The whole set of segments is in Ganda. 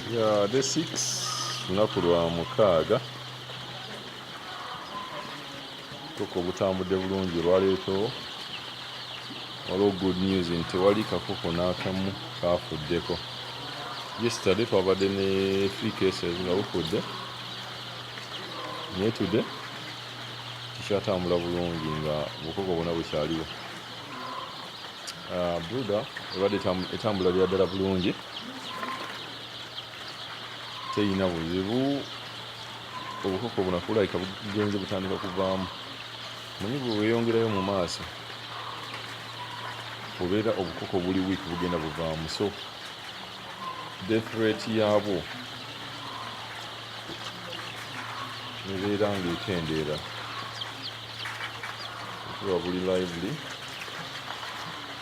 Yeah, day 6 lunaku lwa mukaaga. Obukoko butambudde bulungi olwaleero. Waliwo good news nti tewali kakoko n'akamu kaafuddeko. Yesterday twabadde ne 3 cases nga bufudde, naye today kikyatambula bulungi nga obukoko bwonna bukyaliwo. Buda ebadde etambula lya ddala bulungi, teyina buzibu. Obukoko buno kulabika bugenze butandika kuvaamu. Manyi bwe weeyongerayo mu maaso obeera obukoko buli wiiki bugenda buvaamu, so death rate yaabwo ebeera ng'ekendeera. Kuba buli lively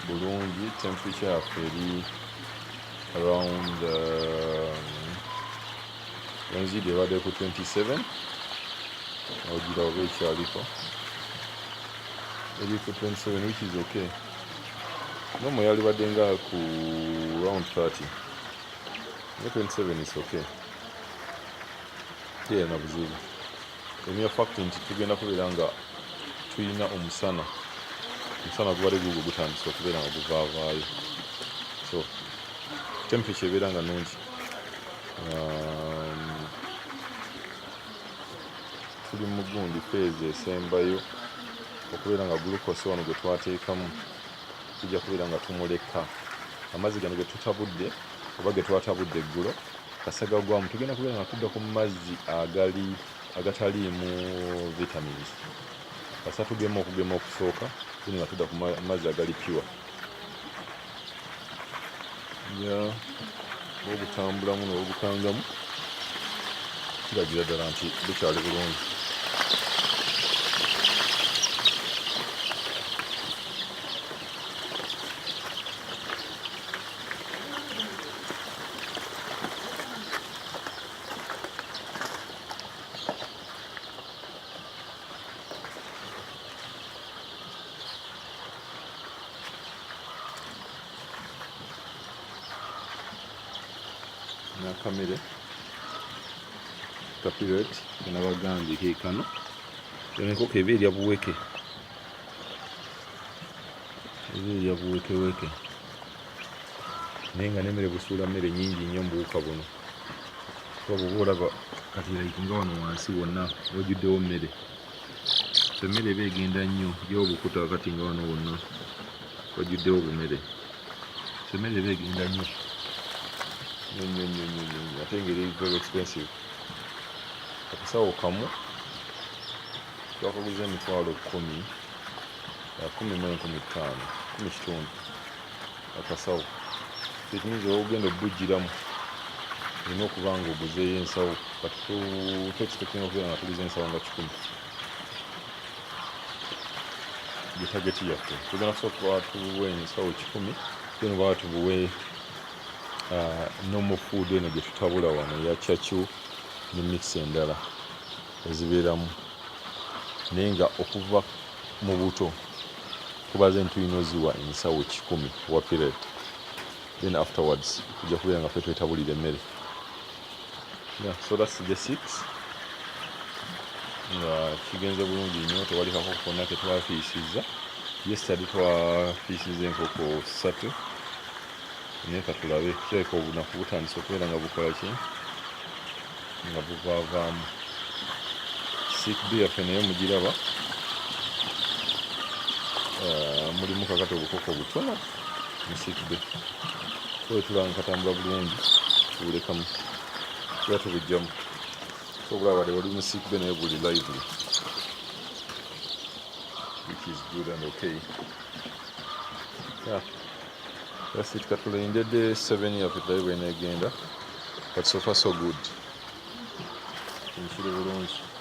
bulungi. Temperature yaffe eri around Wednesday ebadde ku 27, ogira oba ekyaliko eri ku 27 which is okay. Nomo yalibadde nga ku round 30, ne 27 is okay. Teyina buzibu. Emya fact nti tugenda kubeera nga tulina omusana gubadde gugwo gutandise okubeera nga guvaavaayo, so temperature ebeera nga nungi. Tuli mu gundi phase esembayo okubeera nga glucose wano gwe twateekamu tujja kubeera nga tumuleka. Amazzi gano ge tutabudde oba ge twatabudde eggulo kasagagwamu, tugenda kubeera nga tudda ku mazzi agataliimu vitamins. Kasa tugema okusooka tuli nga tudda ku mazzi agali pure. Obutambulamu n'obukangamu kiragira ddala nti bukyali bulungi. Nakamere kapirate nabagambye keekano enkoko eba erya buweke, buwekeweke, naye nga n'emmere busuula mmere nnyingi nnyo mu buwuka buno. Kuba bw'oba olaba kati nga wano wansi wonna wajjuddewo mmere, so emmere eba egenda nnyo gy'obukuta kati nga wano wonna wajjuddewo bumere, so emmere eba egenda nnyo ate ngeri very expensive. Akasawo kamu twakaguza emitwalo 10,15 akasawo. Ekiniza ogenda obugiramu olina okuba nga oguzeeyo ensawo, kati tuexpectinga okubeera nga tuguza ensawo nga 10. Ge tageti yaffe tugenda kusooka tubuwe ensawo 10, then oba tubuwe normal food eno gye tutabula wano eya chachu ne mix endala ezibeeramu, naye nga okuva mu buto tubaze ntulina oziwa ensawo 10 wa period, then afterwards tujja kubeera nga ffe twetabulira emmere. So that's the 6 nga kigenze bulungi nnyo, tewali kakoko konna ke twafiisizza. Yesterday twafiisiza enkoko 3, naye katulabe kirabika obunaku butandise okubeera nga bukola ki, nga buvaavaamu. Sick bay yaffe naye mugiraba, mulimu kakati obukoko butono mu sick bay, so tulaba nga katambula bulungi, tubulekamu era tubugjamu. So obulaba wali mu sick bay naye buli lively, which is good and okay. That's it. Katulinde day 7 yaffe tulabe bw'eneegenda, but so far so good. Nkiri bulungi.